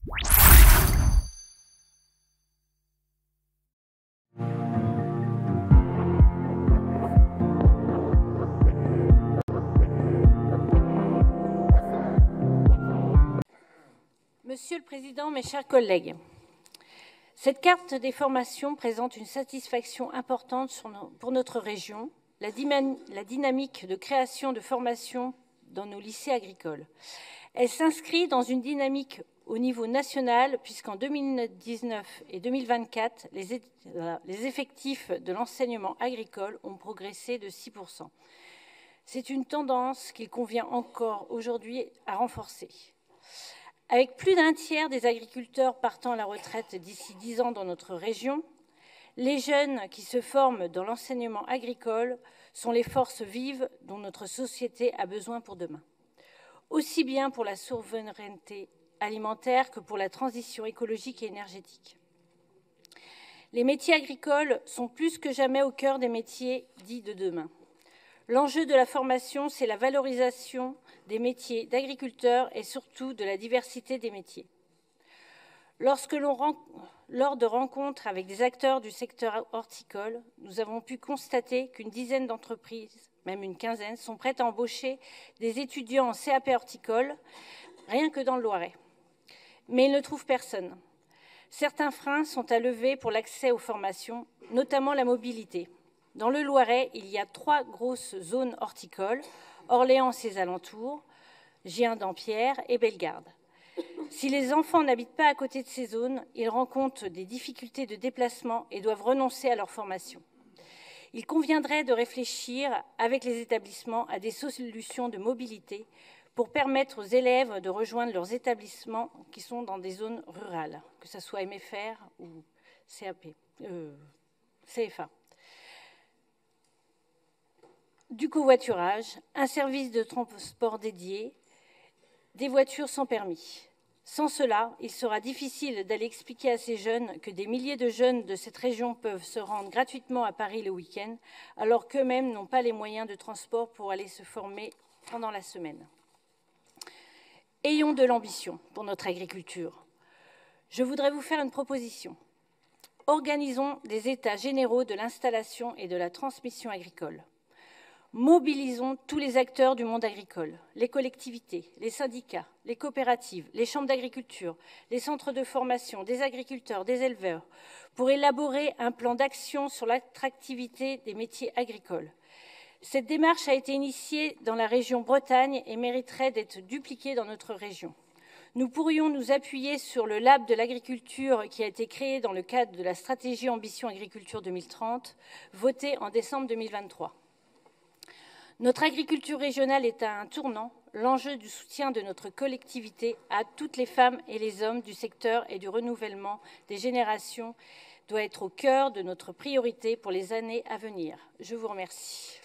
Monsieur le Président, mes chers collègues, cette carte des formations présente une satisfaction importante pour notre région, la dynamique de création de formations dans nos lycées agricoles. Elle s'inscrit dans une dynamique au niveau national, puisqu'en 2019 et 2024, les effectifs de l'enseignement agricole ont progressé de 6%. C'est une tendance qu'il convient encore aujourd'hui à renforcer. Avec plus d'un tiers des agriculteurs partant à la retraite d'ici 10 ans dans notre région, les jeunes qui se forment dans l'enseignement agricole sont les forces vives dont notre société a besoin pour demain, aussi bien pour la souveraineté alimentaire que pour la transition écologique et énergétique. Les métiers agricoles sont plus que jamais au cœur des métiers dits de demain. L'enjeu de la formation, c'est la valorisation des métiers d'agriculteurs et surtout de la diversité des métiers. Lors de rencontres avec des acteurs du secteur horticole, nous avons pu constater qu'une dizaine d'entreprises, même une quinzaine, sont prêtes à embaucher des étudiants en CAP horticole, rien que dans le Loiret. Mais ils ne trouvent personne. Certains freins sont à lever pour l'accès aux formations, notamment la mobilité. Dans le Loiret, il y a 3 grosses zones horticoles, Orléans et ses alentours, Gien-Dampierre et Bellegarde. Si les enfants n'habitent pas à côté de ces zones, ils rencontrent des difficultés de déplacement et doivent renoncer à leur formation. Il conviendrait de réfléchir avec les établissements à des solutions de mobilité pour permettre aux élèves de rejoindre leurs établissements qui sont dans des zones rurales, que ce soit MFR ou CFA. Du covoiturage, un service de transport dédié, des voitures sans permis. Sans cela, il sera difficile d'aller expliquer à ces jeunes que des milliers de jeunes de cette région peuvent se rendre gratuitement à Paris le week-end, alors qu'eux-mêmes n'ont pas les moyens de transport pour aller se former pendant la semaine. Ayons de l'ambition pour notre agriculture. Je voudrais vous faire une proposition. Organisons des états généraux de l'installation et de la transmission agricole. Mobilisons tous les acteurs du monde agricole, les collectivités, les syndicats, les coopératives, les chambres d'agriculture, les centres de formation, des agriculteurs, des éleveurs, pour élaborer un plan d'action sur l'attractivité des métiers agricoles. Cette démarche a été initiée dans la région Bretagne et mériterait d'être dupliquée dans notre région. Nous pourrions nous appuyer sur le Lab de l'agriculture qui a été créé dans le cadre de la stratégie Ambition Agriculture 2030, votée en décembre 2023. Notre agriculture régionale est à un tournant. L'enjeu du soutien de notre collectivité à toutes les femmes et les hommes du secteur et du renouvellement des générations doit être au cœur de notre priorité pour les années à venir. Je vous remercie.